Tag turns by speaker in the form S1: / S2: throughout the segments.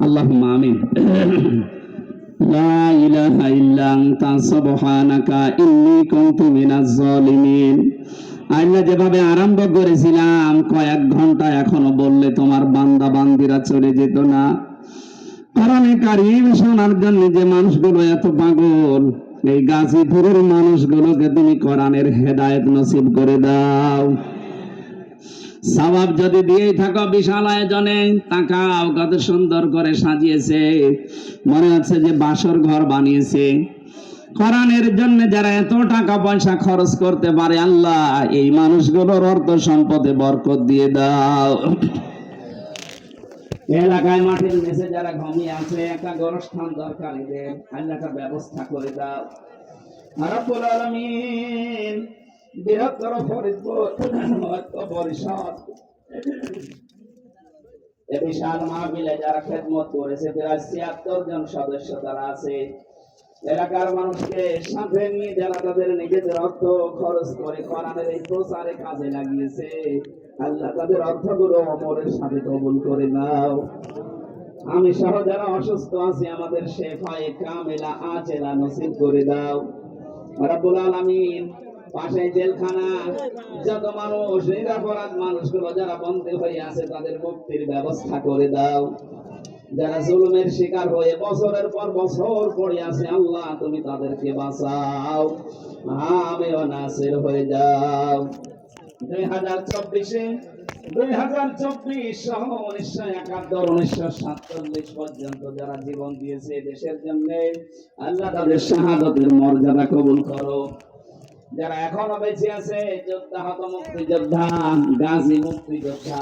S1: আল্লাহুম্মা আমিন। লা ইলাহা ইল্লা আনতা সুবহানাকা ইন্নী কুনতু মিনাজ জালিমিন। আল্লাহ যেভাবে আরম্ভ করেছিলাম কয়েক ঘন্টা এখনো বললে তোমার বান্দা বান্দিরা চলে যেত না। কোরআনে কারীম শোনার জন্য যে মানুষগুলো এত পাগল, এই গাজীপুরের মানুষগুলোকে তুমি কোরআনের হেদায়েত নসিব করে দাও। সওয়াব যদি দিয়েই থাকো বিশাল আয়োজনে, তাকাও কত সুন্দর করে সাজিয়েছে, মনে হচ্ছে যে বাসর ঘর বানিয়েছে। কোরআনের জন্য যারা এত টাকা পয়সা খরচ করতে পারে, আল্লাহ এই মানুষগুলোর অর্থ সম্পদে বরকত দিয়ে দাও। এলাকায় মাটির নিচে যারা ঘুমিয়ে আছে, একটা গোরস্থান দরকার, এদের আল্লাহ একটা ব্যবস্থা করে দাও রব্বুল আলামিন। বৃহত্তর ফরিদপুর পরিষদ এ বিশাল মাহফিলে যারা খেদমত করেছে, প্রায় ৭৬ জন সদস্য তারা আছে। এলাকার মানুষকে সাথে নিয়ে যারা তাদের নিজেদের অর্থ খরচ করে কোরআনের এই প্রচারে কাজে লাগিয়েছে, আল্লাহ তাদের অর্থগুলো ওমরের সাথে কবুল করে নাও। আমি সহ যারা অসুস্থ আছি, আমাদের শেফায়ে কামেলা আজেলা নসিব করে দাও রব্বুল আলামিন। পাশে জেলখানা, যত মানুষ নিরাপরাধ মানুষগুলো যারা বন্দী হয়ে আছে, তাদের মুক্তির ব্যবস্থা করে দাও। যারা জুলুমের শিকার হয়ে বছরের পর বছর পড়ে আছে, আল্লাহ তুমি তাদেরকে বাঁচাও, আমিও নাসির হয়ে যাও। 2024 সহ 1971, 1947 পর্যন্ত যারা জীবন দিয়েছে দেশের জন্য, আল্লাহ তাদের শাহাদাতের মর্যাদা কবুল করো। যারা এখনো বেঁচে আছে, যোদ্ধা, হত মুক্তিযোদ্ধা, গাজী মুক্তিযোদ্ধা,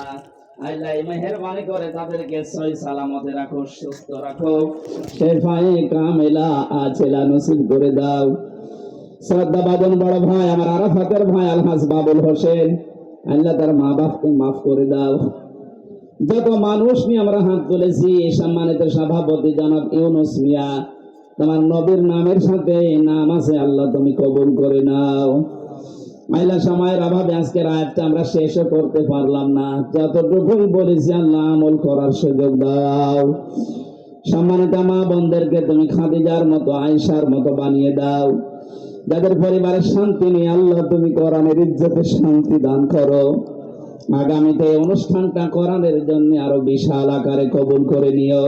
S1: আল্লাহ মেহেরবানি করে তাদেরকে সহি সালামতে রাখো, সুস্থ রাখো, শেফায়ে কামেলা আজেলা নসিব করে দাও। শ্রদ্ধাভাজন বড় ভাই আমার আরাফাতের ভাই আলহাজ বাবুল হোসেন, আল্লাহ তার মা বাপকে মাফ করে দাও। যত মানুষ নিয়ে আমরা হাত তুলেছি, সম্মানিত সভাপতি জনাব ইউনুস মিয়া, তোমার নবীর নামের সাথে নাম আছে, আল্লাহ তুমি কবুল করে নাও। আল্লাহ সময়ের অভাবে আজকের আয়াতটা আমরা শেষও করতে পারলাম না, যতটুকুই বলেছি আল্লাহ আমল করার সুযোগ দাও। সম্মানিত মা বোনদেরকে তুমি খাদিজার মতো, আয়েশার মতো বানিয়ে দাও। যাদের পরিবারের শান্তি নেই, আল্লাহ তুমি কোরআনের ইজ্জতে শান্তি দান করো। আগামীতে অনুষ্ঠানটা কোরআনের জন্য আরো বিশাল আকারে কবুল করে নিও।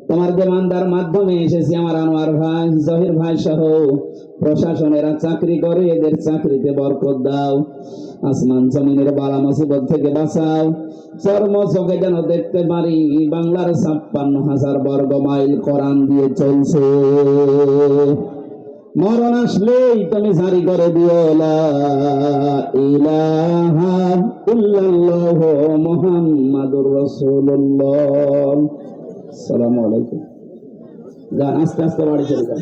S1: তোমার জমানদার মাধ্যমে এসেছি আমার আনোয়ার ভাই, জহির ভাই সহ প্রশাসনেরা চাকরি করে, এদের চাকরিতে বরকত দাও। আসমান জমিনের বালা মুসিবত থেকে বাঁচাও। চর্ম চোখে যেন দেখতে পারি বাংলার ৫৬,০০০ বর্গ মাইল কোরআন দিয়ে চলছে। মরণ আসলেই তুমি জারি করে দিও লা ইলাহা ইল্লাল্লাহ মুহাম্মাদুর রাসূলুল্লাহ। আসসালামু আলাইকুম। যান আস্তে আস্তে বাড়ি চলে যান।